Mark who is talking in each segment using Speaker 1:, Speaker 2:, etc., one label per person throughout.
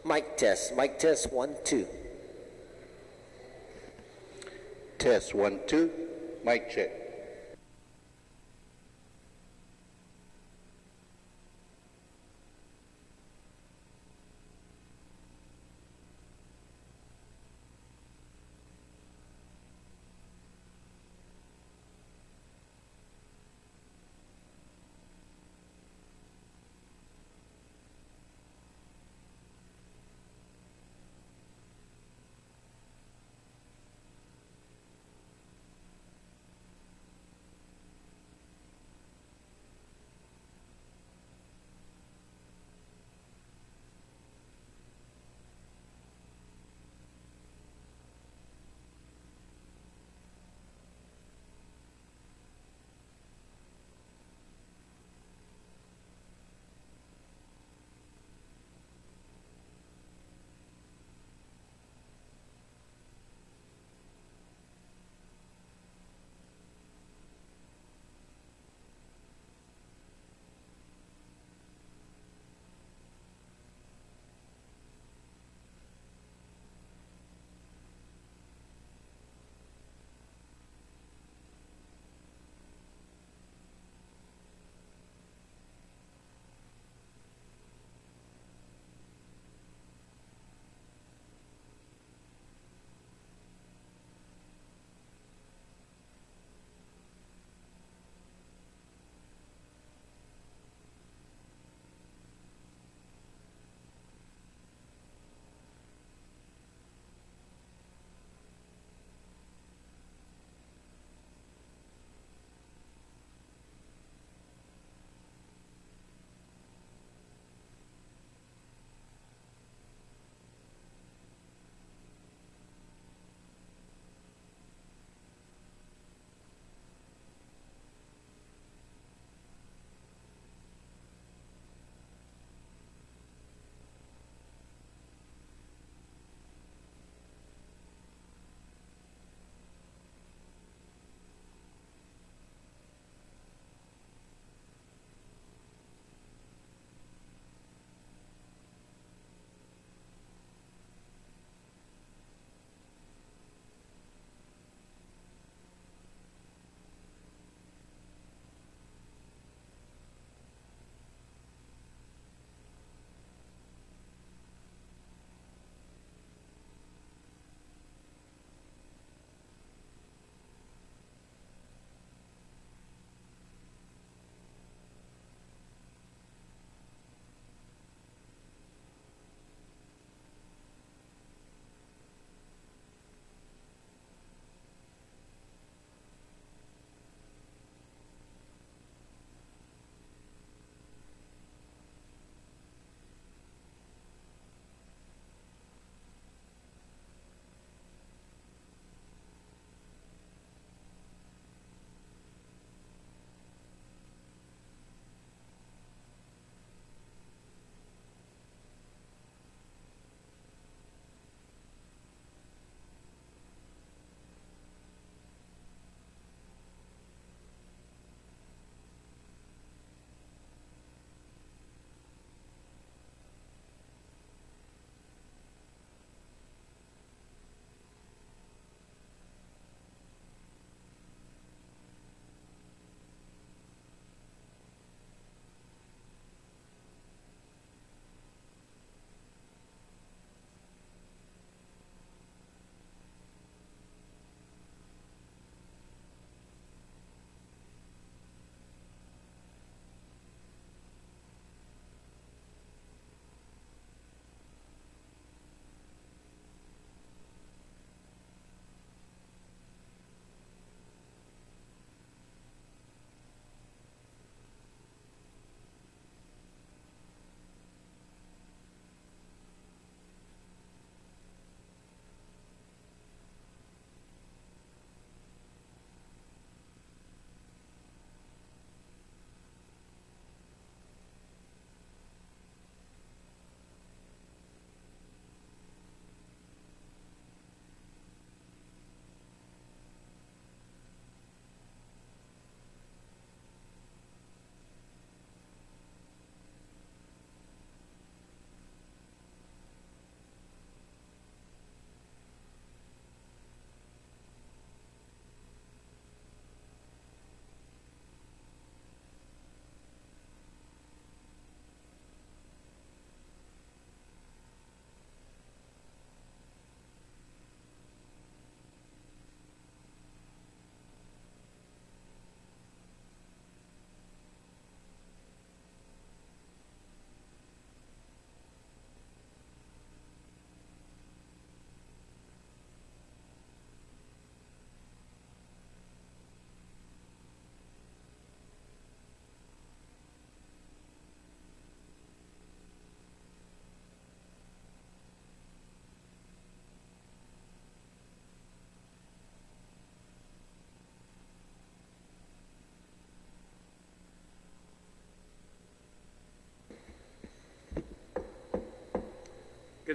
Speaker 1: Mic test, 1, 2.
Speaker 2: Test 1, 2. Mic check.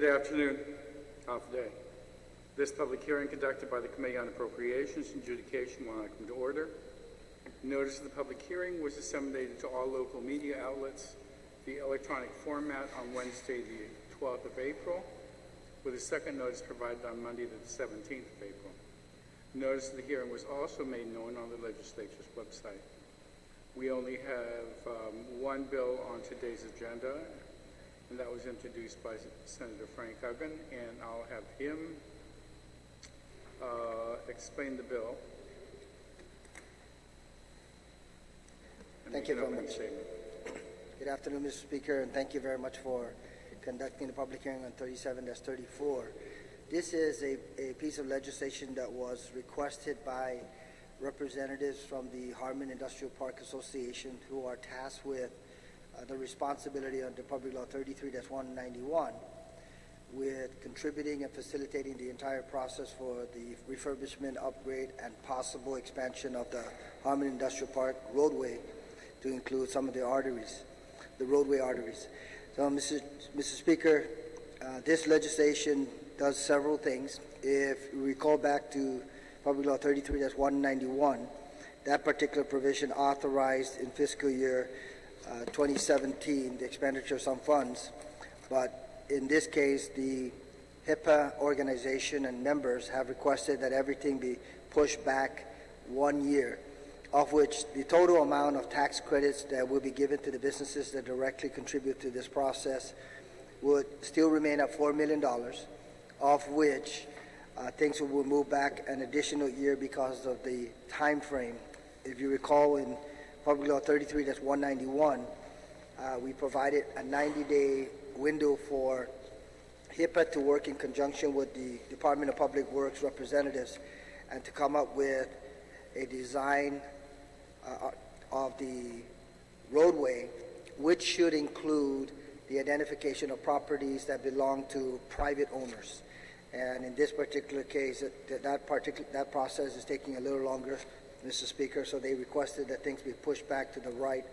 Speaker 3: Good afternoon. Off day. This public hearing conducted by the Committee on Appropriations and Adjudication will now come to order. Notice of the public hearing was disseminated to all local media outlets via electronic format on Wednesday, the 12th of April, with a second notice provided on Monday, the 17th of April. Notice of the hearing was also made known on the Legislature's website. We only have one bill on today's agenda, and that was introduced by Senator Frank Aguon, and I'll have him explain the bill.
Speaker 4: Thank you very much. Good afternoon, Mr. Speaker, and thank you very much for conducting the public hearing on 37-34. This is a piece of legislation that was requested by representatives from the Harmon Industrial Park Association, who are tasked with the responsibility under Public Law 33-191 with contributing and facilitating the entire process for the refurbishment, upgrade, and possible expansion of the Harmon Industrial Park Roadway to include some of the arteries, the roadway arteries. So, Mr. Speaker, this legislation does several things. If we recall back to Public Law 33-191, that particular provision authorized in fiscal year 2017 the expenditure of some funds, but in this case the HIPAA organization and members have requested that everything be pushed back 1 year, of which the total amount of tax credits that will be given to the businesses that directly contribute to this process would still remain at $4 million, of which things will move back an additional year because of the time frame. If you recall, in Public Law 33-191, we provided a 90-day window for HIPAA to work in conjunction with the Department of Public Works representatives and to come up with a design of the roadway, which should include the identification of properties that belong to private owners. And in this particular case, that process is taking a little longer, Mr. Speaker, so they requested that things be pushed back to the right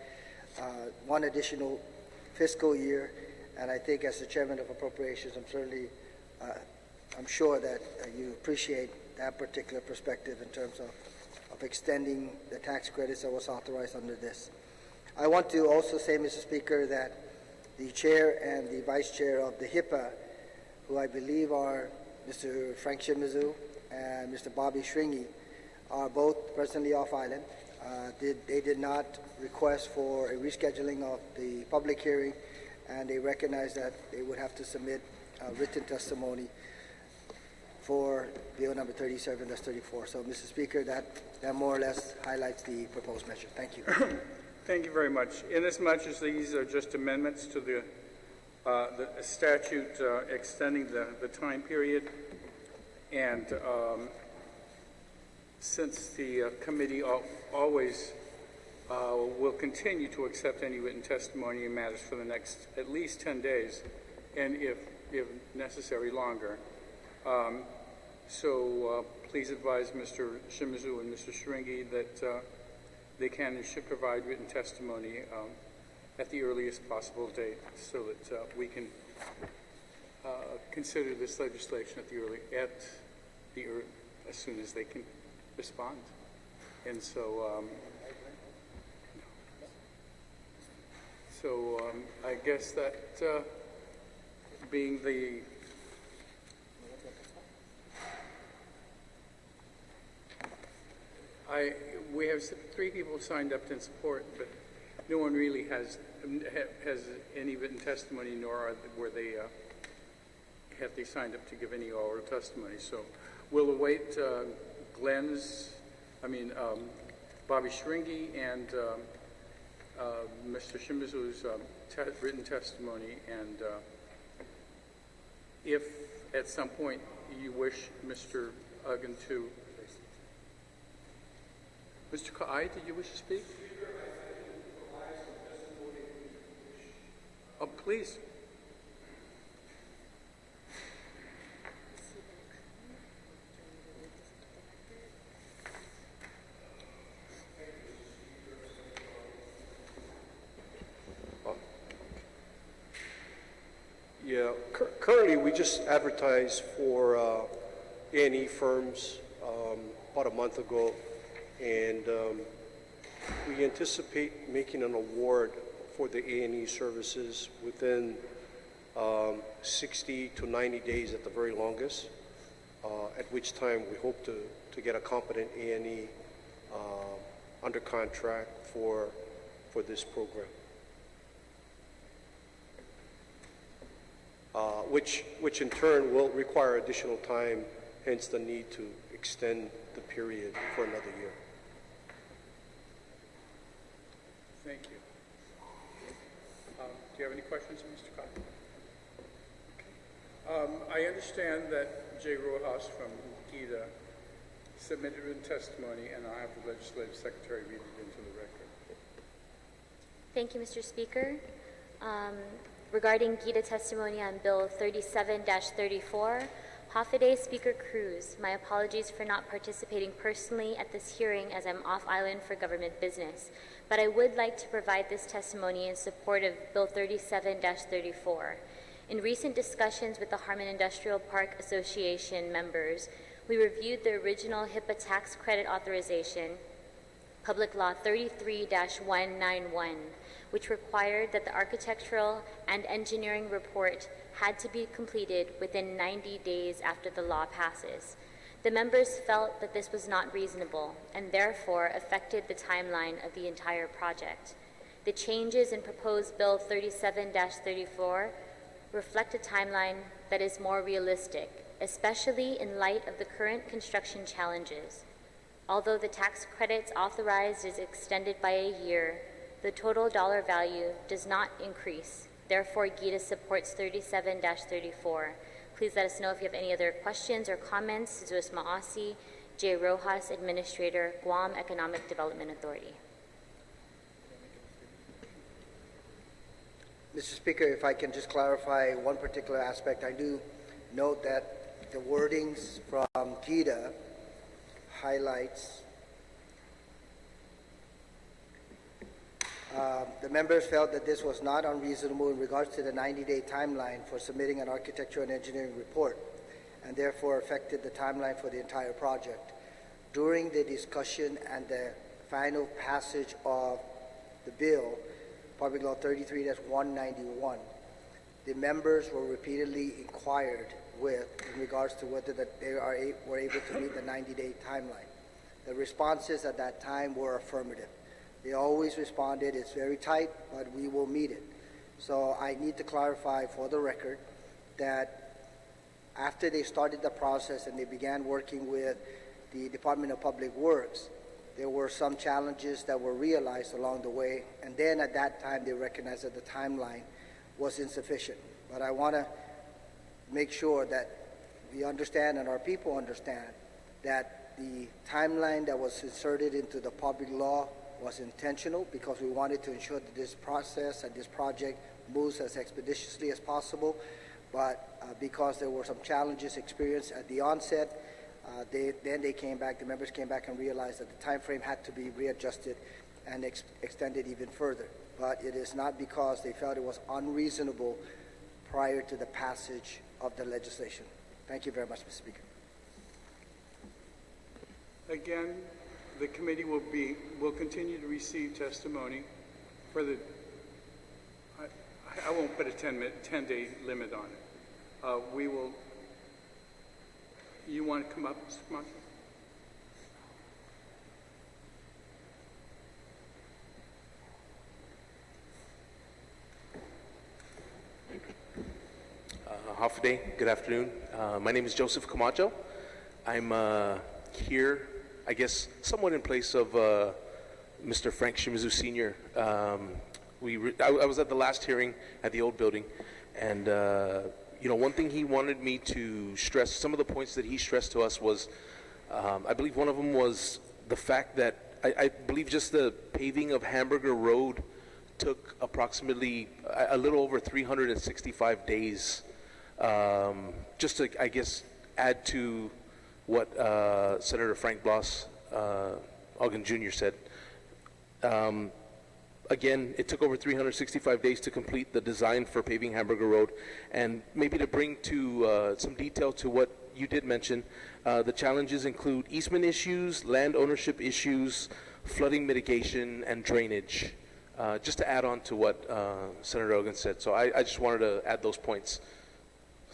Speaker 4: one additional fiscal year. And I think as the Chairman of Appropriations, I'm sure that you appreciate that particular perspective in terms of extending the tax credits that was authorized under this. I want to also say, Mr. Speaker, that the Chair and the Vice Chair of the HIPAA, who I believe are Mr. Frank Shimizu and Mr. Bobby Shringy, are both presently off island. They did not request for a rescheduling of the public hearing, and they recognize that they would have to submit written testimony for Bill number 37-34. So, Mr. Speaker, that more or less highlights the proposed measure. Thank you.
Speaker 3: Thank you very much. Inasmuch as these are just amendments to the statute extending the time period, and since the committee always will continue to accept any written testimony in matters for the next at least 10 days, and if necessary longer. So please advise Mr. Shimizu and Mr. Shringi that they can and should provide written testimony at the earliest possible date, so that we can consider this legislation as soon as they can respond. And so, I guess that being the we have 3 people signed up in support, but no one really has any written testimony, nor were they have they signed up to give any oral testimony. So we'll await Bobby Shringi and Mr. Shimizu's written testimony, and if at some point you wish Mr. Aguon to... Mr. Ka'ai, did you wish to speak? Oh, please.
Speaker 5: Yeah, Currently, we just advertised for A&E firms about a month ago, and we anticipate making an award for the A&E services within 60 to 90 days at the very longest, at which time we hope to get a competent A&E under contract for this program. Which in turn will require additional time, hence the need to extend the period for another year.
Speaker 3: Thank you. Do you have any questions, Mr. Cotton? Okay. I understand that Jay Rojas from GITA submitted written testimony, and I'll have the Legislative Secretary read it into the record.
Speaker 6: Thank you, Mr. Speaker. Regarding GITA testimony on Bill 37-34, Hafaday Speaker Cruz, my apologies for not participating personally at this hearing as I'm off island for government business, but I would like to provide this testimony in support of Bill 37-34. In recent discussions with the Harmon Industrial Park Association members, we reviewed the original HIPAA tax credit authorization, Public Law 33-191, which required that the architectural and engineering report had to be completed within 90 days after the law passes. The members felt that this was not reasonable and therefore affected the timeline of the entire project. The changes in proposed Bill 37-34 reflect a timeline that is more realistic, especially in light of the current construction challenges. Although the tax credits authorized is extended by a year, the total dollar value does not increase. Therefore, GITA supports 37-34. Please let us know if you have any other questions or comments. Zeus Maasi, J. Rojas, Administrator, Guam Economic Development Authority.
Speaker 4: Mr. Speaker, if I can just clarify one particular aspect, I do note that the wordings from GITA highlights the members felt that this was not unreasonable in regards to the 90-day timeline for submitting an architectural and engineering report, and therefore affected the timeline for the entire project. During the discussion and the final passage of the bill, Public Law 33-191, the members were repeatedly inquired with in regards to whether that they were able to meet the 90-day timeline. The responses at that time were affirmative. They always responded, it's very tight, but we will meet it. So I need to clarify for the record that after they started the process and they began working with the Department of Public Works, there were some challenges that were realized along the way, and then at that time they recognized that the timeline was insufficient. But I want to make sure that we understand and our people understand that the timeline that was inserted into the public law was intentional because we wanted to ensure that this process and this project moves as expeditiously as possible. But because there were some challenges experienced at the onset, the members came back and realized that the time frame had to be readjusted and extended even further. But it is not because they felt it was unreasonable prior to the passage of the legislation. Thank you very much, Mr. Speaker.
Speaker 3: Again, the committee will continue to receive testimony for the. I won't put a 10-day limit on it. We will. You want to come up, Mr. Camacho?
Speaker 7: Hafaday, good afternoon. My name is Joseph Camacho. I'm here, I guess, somewhat in place of Mr. Frank Shimizu Sr. I was at the last hearing at the old building, and one thing he wanted me to stress, some of the points that he stressed to us was, I believe one of them was the fact that I believe just the paving of Hamburger Road took approximately a little over 365 days. Just to, I guess, add to what Senator Frank Blas Aguon Jr. said. Again, it took over 365 days to complete the design for paving Hamburger Road. And maybe to bring to some detail to what you did mention, the challenges include easement issues, land ownership issues, flooding mitigation, and drainage. Just to add on to what Senator Aguon said. So I just wanted to add those points.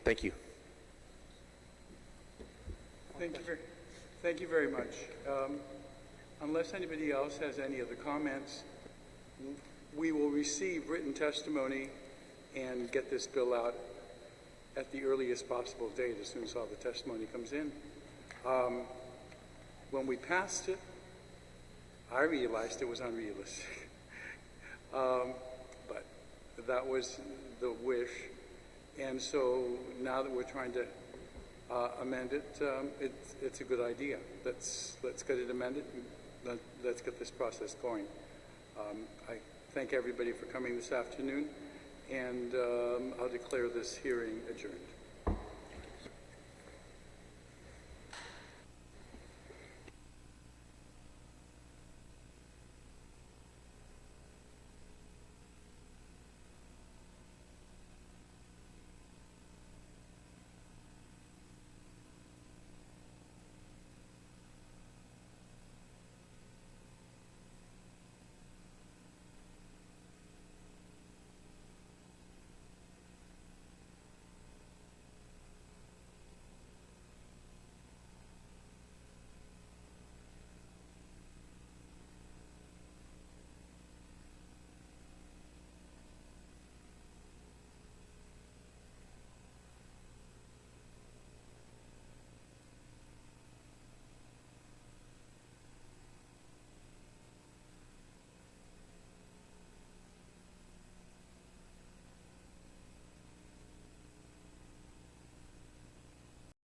Speaker 7: Thank you.
Speaker 3: Thank you very much. Unless anybody else has any other comments, we will receive written testimony and get this bill out at the earliest possible date as soon as all the testimony comes in. When we passed it, I realized it was unrealistic. But that was the wish. And so now that we're trying to amend it, it's a good idea. Let's get it amended and let's get this process going. I thank everybody for coming this afternoon, and I'll declare this hearing adjourned.